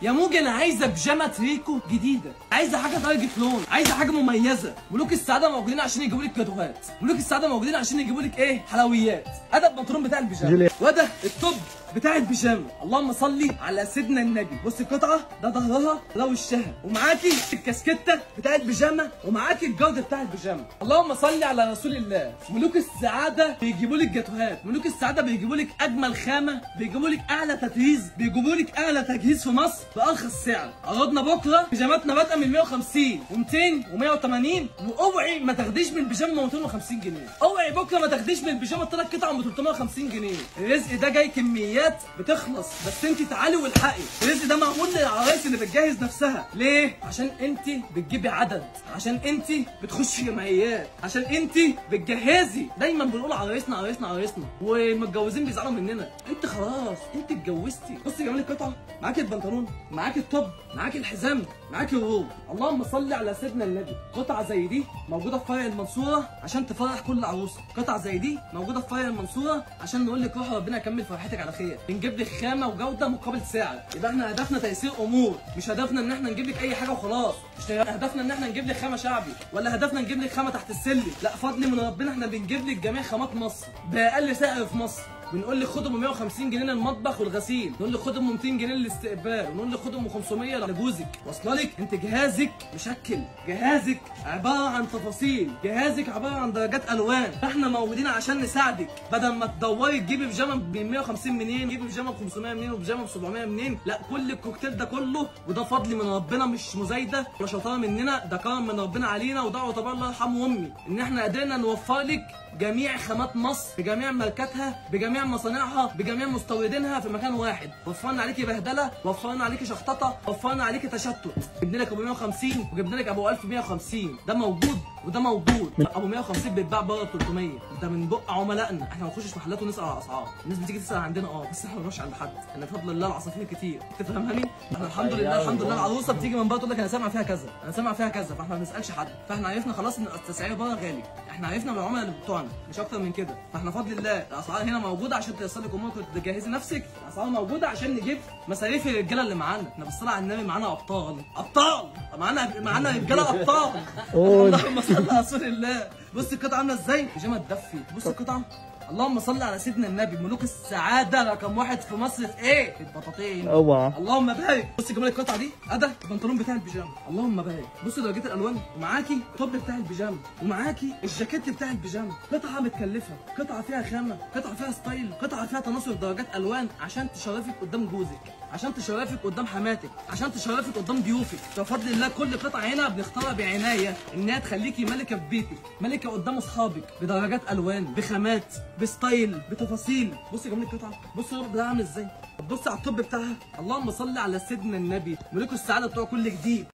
يا موجي انا عايزه بيجامه تريكو جديده، عايزه حاجه درجه لون، عايزه حاجه مميزه. ملوك السعاده موجودين عشان يجيبوا لك جاتوهات، ملوك السعاده موجودين عشان يجيبوا لك ايه؟ حلويات. ده البنطلون بتاع البيجامه، وده التوب بتاع البيجامه. اللهم صل على سيدنا النبي. بص القطعه ده ظهرها ده وشها، ومعاكي الكاسكته بتاع البيجامه، ومعاكي الجرد بتاع البيجامه. اللهم صل على رسول الله. ملوك السعاده بيجيبوا لك جاتوهات، ملوك السعاده بيجيبوا لك اجمل خامه، بيجيبوا لك اعلى تجهيز، بيجيبوا لك اعلى تجهيز في مصر بارخص سعر. عرضنا بكره بيجاماتنا بادئه من 150 و200 و180. واوعي ما تاخديش من البيجامه 250 جنيه، اوعي بكره ما تاخديش من البيجامه 3 قطع ب 350 جنيه. الرزق ده جاي كميات بتخلص، بس انت تعالي والحقي. الرزق ده معمول للعرايس اللي بتجهز نفسها. ليه؟ عشان انت بتجيبي عدد، عشان انت بتخشي جمعيات، عشان انت بتجهزي. دايما بنقول عرايسنا عرايسنا عرايسنا، والمتجوزين بيزعلوا مننا. انت خلاص انت اتجوزتي. بصي جمال القطعه، معاكي البنطلون، معاكي التوب، معاكي الحزام، معاكي الروب. اللهم صل على سيدنا النبي. قطعه زي دي موجوده في فرع المنصوره عشان تفرح كل عروسه. قطعه زي دي موجوده في فرع المنصوره عشان نقول لك روح ربنا يكمل فرحتك على خير. بنجيب لك خامه وجوده مقابل سعر. يبقى احنا هدفنا تيسير امور، مش هدفنا ان احنا نجيب لك اي حاجه وخلاص. مش هدفنا ان احنا نجيب لك خامه شعبي، ولا هدفنا نجيب لك خامه تحت السلم. لا، فضل من ربنا احنا بنجيب لك جميع خامات مصر باقل سعر في مصر. بنقول لك خدوا ب 150 جنيه للمطبخ والغسيل، نقول لك خدوا ب 200 جنيه للاستقبال، ونقول لك خدوا ب 500 لجوزك. واصله لك؟ انت جهازك مشكل، جهازك عباره عن تفاصيل، جهازك عباره عن درجات الوان. احنا موجودين عشان نساعدك. بدل ما تدوري تجيبي بيجامه ب 150 منين، تجيبي بيجامه ب 500 منين، وبيجامه ب 700 منين. لا، كل الكوكتيل ده كله، وده فضل من ربنا، مش مزايده ولا شطاره مننا، ده كرم من ربنا علينا ودعوه طبعا الله يرحمه امي، ان احنا قدرنا نوفر لك جميع خامات مصر بجميع ماركاتها بجميع مصانعها بجميع مستوردينها في مكان واحد. وفرنا عليكي بهدله، وفرنا عليكي شخططه، وفرنا عليكي تشتت. جبنا لك ابو 150 وجبنا لك ابو 1150. ده موجود وده موجود. ابو 150 بيتباع بره ب 300. ده من بق عملائنا. احنا ما بنخشش محلات ونسال على اسعار. الناس بتيجي تسال عندنا بس احنا ما بنروحش عند حد. احنا بفضل الله العصافير كتير، تفهمني؟ احنا الحمد لله الحمد لله. العروسه بتيجي من بره تقول لك انا سامع فيها كذا، انا سامع فيها كذا، فاحنا ما بنسالش حد. فاحنا عرفنا خلاص ان التسعير بره غالي. احنا عرفنا من العملاء اللي بتوعنا، مش اكتر من كده. فاحنا فضل الله الاسعار هنا موجوده عشان تيسر لك امورك وتجهزي نفسك. الاسعار موجوده عشان نجيب مصاريف الرجاله اللي معانا. احنا بالصلاه على النبي معانا ابطال، ابطال، معانا رجاله ابطال. اللهم صل على رسول الله. بص القطعه عامله ازاي؟ بيجامه تدفي. بص القطعه، اللهم صل على سيدنا النبي. ملوك السعاده رقم واحد في مصر في ايه؟ في البطاطين. اوعى. اللهم بارك. بص جمال القطعه دي، ده البنطلون بتاع البيجامه. اللهم بارك. بص درجات الالوان، ومعاكي التوب بتاع البيجامه، ومعاكي الجاكيت بتاع البيجامه. قطعه متكلفه، قطعه فيها خامه، قطعه فيها ستايل، قطعه فيها تناسق درجات الوان عشان تشرفك قدام جوزك، عشان تشرفك قدام حماتك، عشان تشرفك قدام ضيوفك. بفضل الله كل قطعه هنا بنختارها بعنايه انها تخليكي ملكه في بيتك، ملكه قدام اصحابك، بدرجات الوان، بخامات، بستايل، بتفاصيل. بص جمال القطعه، بص الرب ده عامل ازاي. بص على التوب بتاعها. اللهم صل على سيدنا النبي. ملوك السعاده بتوع كل جديد.